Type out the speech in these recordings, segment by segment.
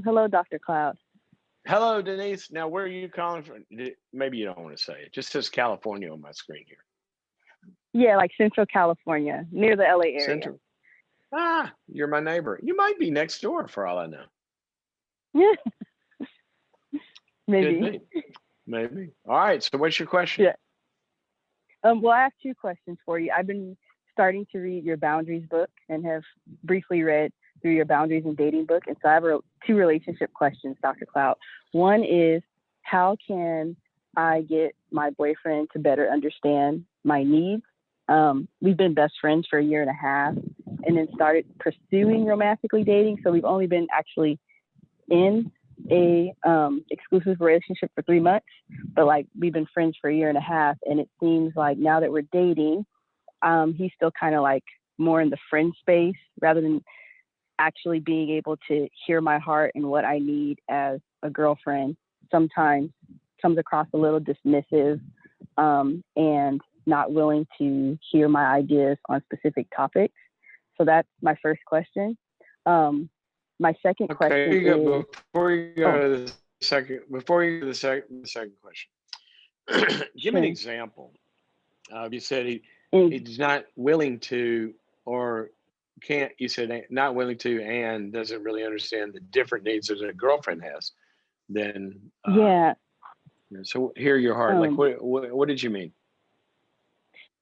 Hello, Dr. Cloud. Hello, Denise. Now, where are you calling from? Maybe you don't want to say it. Just says California on my screen here. Yeah, like Central California, near the LA area. Central. Ah, you're my neighbor. You might be next door for all I know. Yeah, Could maybe. be. Maybe. All right. So, what's your question? Yeah. Well, I have two questions for you. I've been starting to read your boundaries book and have briefly read through your boundaries and dating book. And so I have two relationship questions, Dr. Cloud. One is, how can I get my boyfriend to better understand my needs? We've been best friends for a year and a half and then started pursuing romantically dating. So we've only been actually in a exclusive relationship for 3 months, but like we've been friends for a year and a half, and it seems like now that we're dating, he's still kind of like more in the friend space rather than actually being able to hear my heart and what I need as a girlfriend. Sometimes comes across a little dismissive, and not willing to hear my ideas on specific topics. So that's my first question. My second Okay. question is, Before you go oh, to the second, before you go to the second question, give me an sure. example. You said And he's not willing to, or can't. You said not willing to, and doesn't really understand the different needs that a girlfriend has. Then, yeah, so hear your heart. Like, um, what did you mean?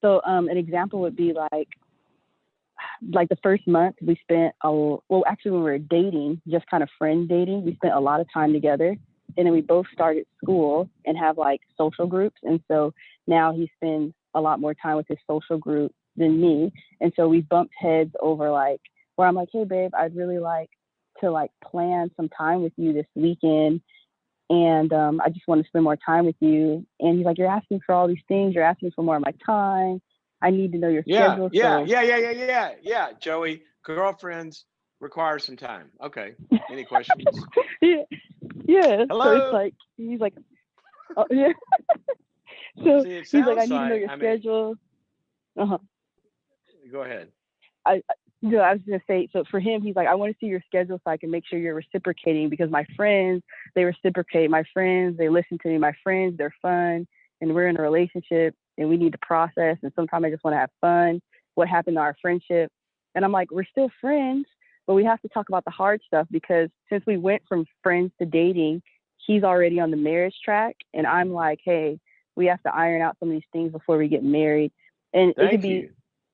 so an example would be like the first month we spent well, actually when we were dating, just kind of friend dating, we spent a lot of time together, and then we both started school and have like social groups, and so now he spends a lot more time with his social group than me, and so we bumped heads over like where I'm like, hey babe, I'd really like to like plan some time with you this weekend, and I just want to spend more time with you. And he's like, you're asking for all these things, you're asking for more of my time, I need to know your Yeah, schedule. yeah, So yeah, yeah, yeah, yeah, yeah. Joey, girlfriends require some time. Okay. Any questions? yeah, yeah. So it's Hello. like he's like, oh, yeah. So See, it he's like, I sounds need to know like. your I mean, schedule. Uh-huh. go ahead. I was gonna say, so for him, he's like, I want to see your schedule so I can make sure you're reciprocating, because my friends, they reciprocate. My friends, they listen to me. My friends, they're fun, and we're in a relationship, and we need to process. And sometimes I just want to have fun. What happened to our friendship? And I'm like, we're still friends, but we have to talk about the hard stuff, because since we went from friends to dating, he's already on the marriage track, and I'm like, hey, we have to iron out some of these things before we get married. And it could Thank be you.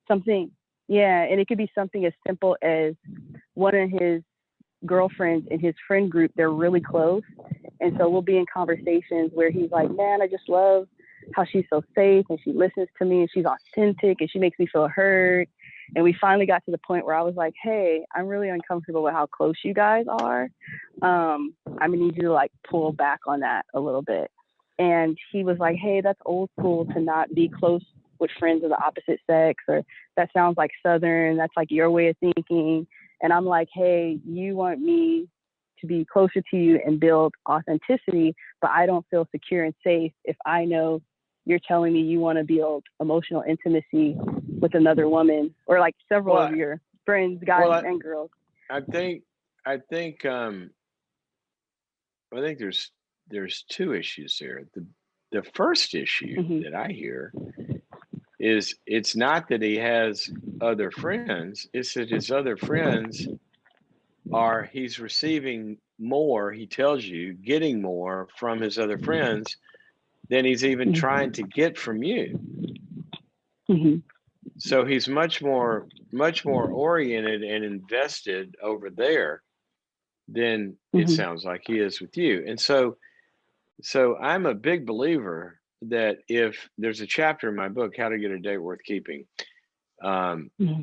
something, yeah, and it could be something as simple as one of his girlfriends in his friend group, they're really close. And so we'll be in conversations where he's like, man, I just love how she's so safe and she listens to me and she's authentic and she makes me feel heard. And we finally got to the point where I was like, hey, I'm really uncomfortable with how close you guys are. I'm gonna need you to like pull back on that a little bit. And he was like, hey, that's old school to not be close with friends of the opposite sex, or that sounds like Southern, that's like your way of thinking. And I'm like, hey, you want me to be closer to you and build authenticity, but I don't feel secure and safe if I know you're telling me you want to build emotional intimacy with another woman, or like several of Well, your friends, guys well, and girls. I think, I think, I think there's two issues here. The first issue Mm-hmm. that I hear is it's not that he has other friends; it's that his other friends are he's receiving more. He tells you getting more from his other friends than he's even trying to get from you. Mm-hmm. So he's much more oriented and invested over there than it Mm-hmm. sounds like he is with you. And so I'm a big believer that if there's a chapter in my book, How to Get a Date Worth Keeping, um, Mm-hmm.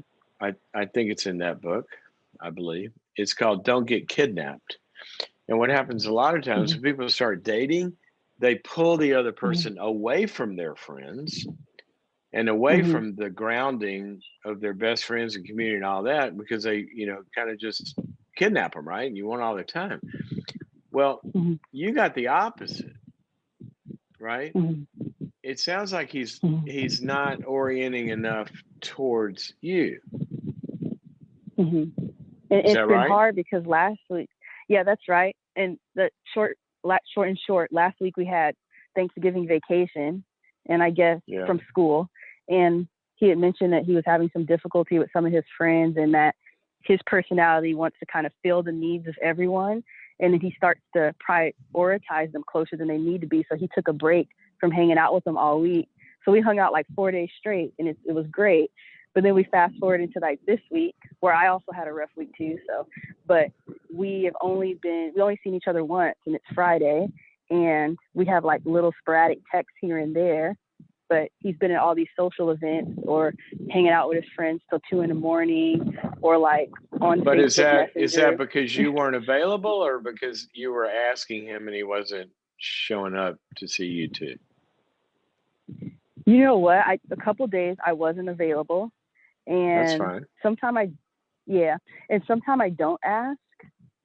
I think it's in that book, I believe. It's called Don't Get Kidnapped. And what happens a lot of times when people start dating, they pull the other Mm-hmm. person away from their friends and away Mm-hmm. from the grounding of their best friends and community and all that, because they, kind of just kidnap them, right? And you want all their time. Well, Mm-hmm. you got the opposite, right? Mm-hmm. It sounds like Mm-hmm. he's not orienting enough towards you. Mm-hmm. And Is it's that been right? hard because last week, Yeah, that's right. And the short and short, last week we had Thanksgiving vacation, and I guess Yeah. from school. And he had mentioned that he was having some difficulty with some of his friends, and that his personality wants to kind of fill the needs of everyone. And then he starts to prioritize them closer than they need to be. So he took a break from hanging out with them all week. So we hung out like 4 days straight, and it was great. But then we fast forward into like this week, where I also had a rough week too. So, but we only seen each other once, and it's Friday, and we have like little sporadic texts here and there. But he's been at all these social events or hanging out with his friends till 2 a.m, or like on But Facebook is that Messenger. because you weren't available, or because you were asking him and he wasn't showing up to see you too? You know what? A couple days I wasn't available, That's and fine. sometimes I don't ask.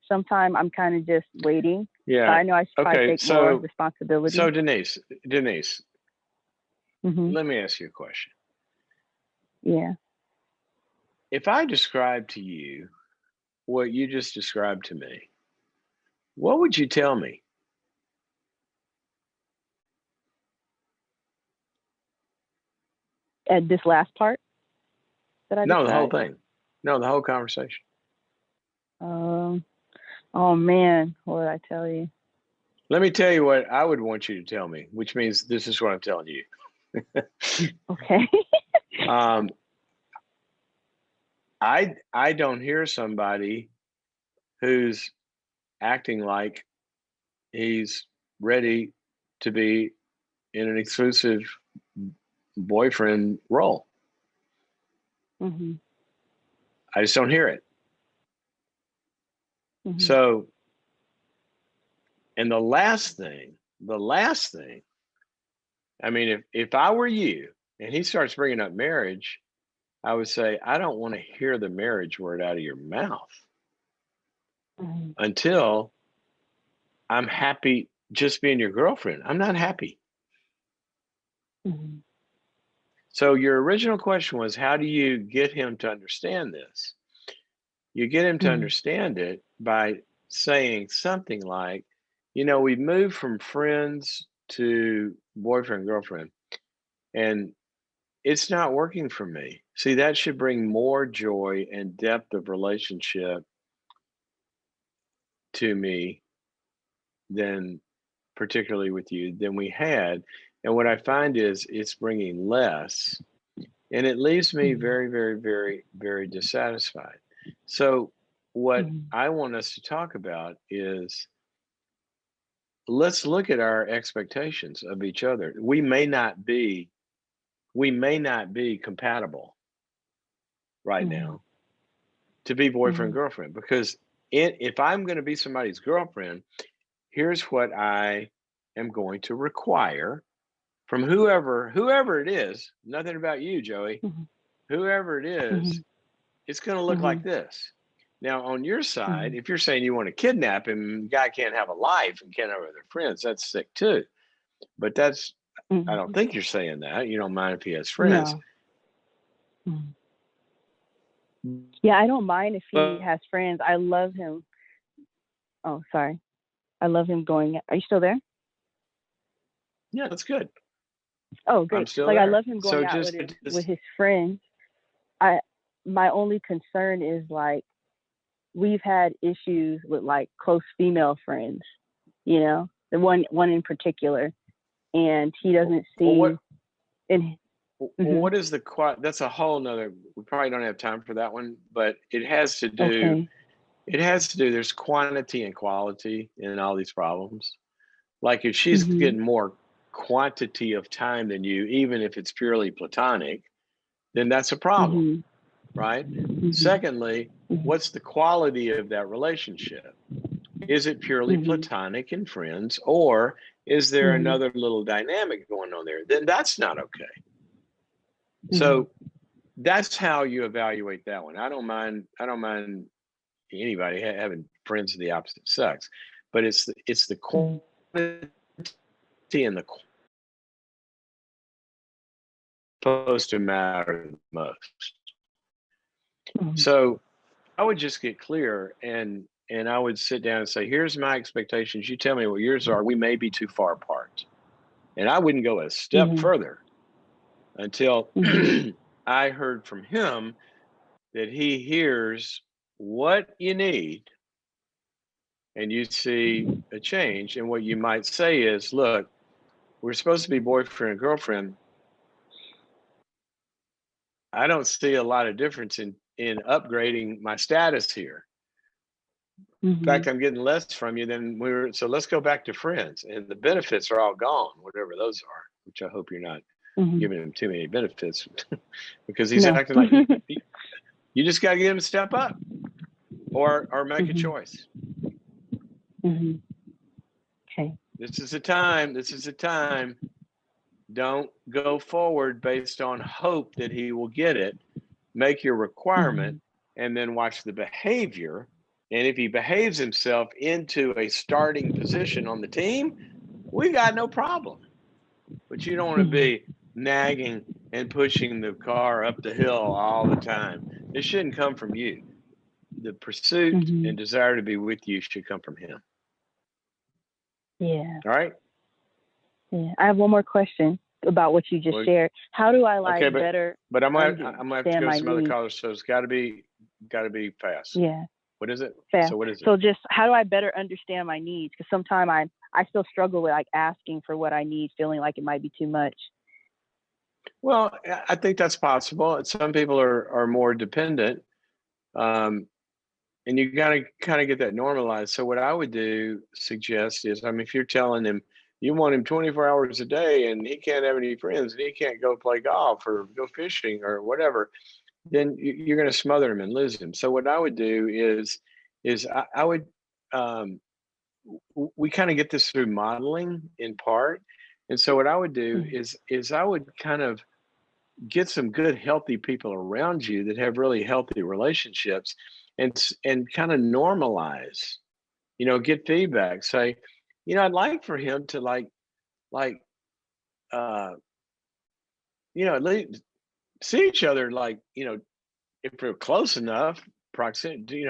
Sometimes I'm kind of just waiting. Yeah. But I know I should probably take more responsibility. So Denise, Mm-hmm. let me ask you a question. Yeah. If I describe to you what you just described to me, what would you tell me? At this last part that I No, the whole described. thing. No, the whole conversation. Oh man, what did I tell you? Let me tell you what I would want you to tell me, which means this is what I'm telling you. Okay. I don't hear somebody who's acting like he's ready to be in an exclusive boyfriend role. Mm-hmm. I just don't hear it. Mm-hmm. So, and the last thing, I mean, if I were you and he starts bringing up marriage, I would say, I don't want to hear the marriage word out of your mouth Mm-hmm. until I'm happy just being your girlfriend. I'm not happy. Mm-hmm. So your original question was, how do you get him to understand this? You get him to Mm-hmm. understand it by saying something like, we've moved from friends to boyfriend, girlfriend, and it's not working for me. See, that should bring more joy and depth of relationship to me than particularly with you than we had. And what I find is it's bringing less, and it leaves me Mm-hmm. very, very, very, very dissatisfied. So, what Mm-hmm. I want us to talk about is, let's look at our expectations of each other. We may not be compatible right Mm-hmm. now to be Mm-hmm. boyfriend girlfriend, because if I'm going to be somebody's girlfriend, here's what I am going to require from whoever it is. Nothing about you, Joey. Mm-hmm. Whoever it Mm-hmm. is, it's going to look like this. Now, on your side, Mm-hmm. if you're saying you want to kidnap him, guy can't have a life and can't have other friends, that's sick too. But I don't Mm-hmm. think you're saying that. You don't mind if he has friends. No. Mm-hmm. Yeah, I don't mind if he But has friends. I love him. Oh, sorry. I love him going. Are you still there? yeah, that's good. Oh, I'm great. still Like I there. love him So going out just, with his friends. I My only concern is like we've had issues with like close female friends, the one in particular, and he doesn't well, seem in. Mm-hmm. what is that's a whole nother, we probably don't have time for that one, but Okay. there's quantity and quality in all these problems. Like if she's Mm-hmm. getting more quantity of time than you, even if it's purely platonic, then that's a problem, Mm-hmm. right? Mm-hmm. Secondly, what's the quality of that relationship? Is it purely Mm-hmm. platonic and friends, or is there Mm-hmm. another little dynamic going on there? Then that's not okay. Mm-hmm. So that's how you evaluate that one. I don't mind anybody having friends of the opposite sex, but it's the Mm-hmm. quantity and the supposed to matter the most. Mm-hmm. So I would just get clear and and I would sit down and say, here's my expectations. You tell me what yours are. We may be too far apart. And I wouldn't go a step further until I heard from him that he hears what you need and you see a change. And what you might say is, look, we're supposed to be boyfriend and girlfriend. I don't see a lot of difference in upgrading my status here. In fact, I'm getting less from you than so let's go back to friends. And the benefits are all gone, whatever those are, which I hope you're not giving him too many benefits because he's acting like you just got to get him to step up or make a choice. Okay. This is the time. Don't go forward based on hope that he will get it. Make your requirement and then watch the behavior. And if he behaves himself into a starting position on the team, we got no problem. But you don't want to be nagging and pushing the car up the hill all the time. It shouldn't come from you. The pursuit and desire to be with you should come from him. Yeah. All right. Yeah. I have one more question about what you just shared. How do I better? But I'm gonna have to go to some other callers, so it's got to be fast. Yeah. What is it? Fast. So what is it? So just how do I better understand my needs? Because sometimes I still struggle with like asking for what I need, feeling like it might be too much. Well, I think that's possible. Some people are more dependent, and you got to kind of get that normalized. So what I would suggest is, if you're telling him you want him 24 hours a day and he can't have any friends and he can't go play golf or go fishing or whatever, then you're going to smother him and lose him. So what I would do is I would, we kind of get this through modeling in part. And so what I would do is I would kind of get some good, healthy people around you that have really healthy relationships and kind of normalize, get feedback, say, I'd like for him to at least see each other, if we're close enough, proximity,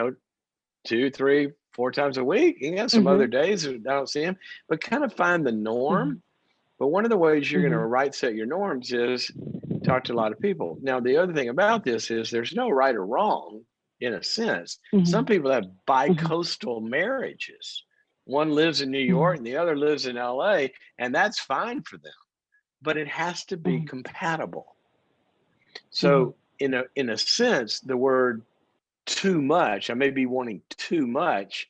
2, 3, 4 times a week. You got some other days I don't see him, but kind of find the norm. But one of the ways you're going to right set your norms is talk to a lot of people. Now, the other thing about this is there's no right or wrong in a sense. Some people have bi-coastal marriages. One lives in New York and the other lives in LA, and that's fine for them. But it has to be compatible. So in a sense, the word too much, I may be wanting too much.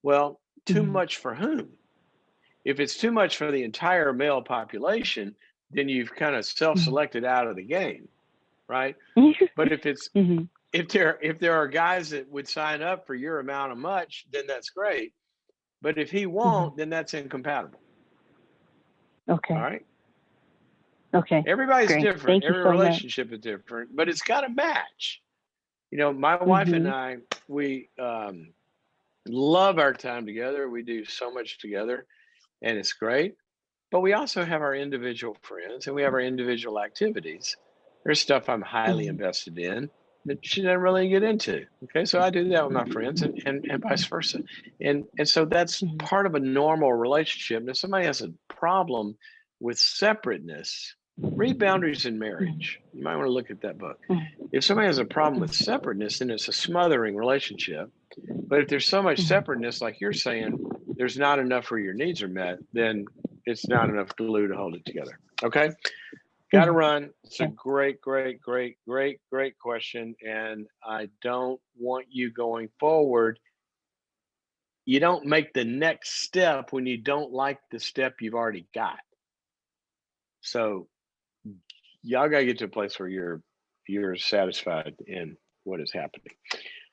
Well, too much for whom? If it's too much for the entire male population, then you've kind of self-selected out of the game, right? But if it's if there are guys that would sign up for your amount of much, then that's great. But if he won't, then that's incompatible. Okay. All right. Okay. Everybody's different. Every relationship is different, but it's got to match. My wife and I, we love our time together. We do so much together, and it's great. But we also have our individual friends, and we have our individual activities. There's stuff I'm highly invested in that she doesn't really get into. Okay, so I do that with my friends, and vice versa. And so that's part of a normal relationship. And if somebody has a problem with separateness, read Boundaries in Marriage. You might want to look at that book. If somebody has a problem with separateness, then it's a smothering relationship. But if there's so much separateness, like you're saying, there's not enough where your needs are met, then it's not enough glue to hold it together. Okay? Got to run. It's a great, great, great, great, great question. And I don't want you going forward. You don't make the next step when you don't like the step you've already got. So y'all got to get to a place where you're satisfied in what is happening.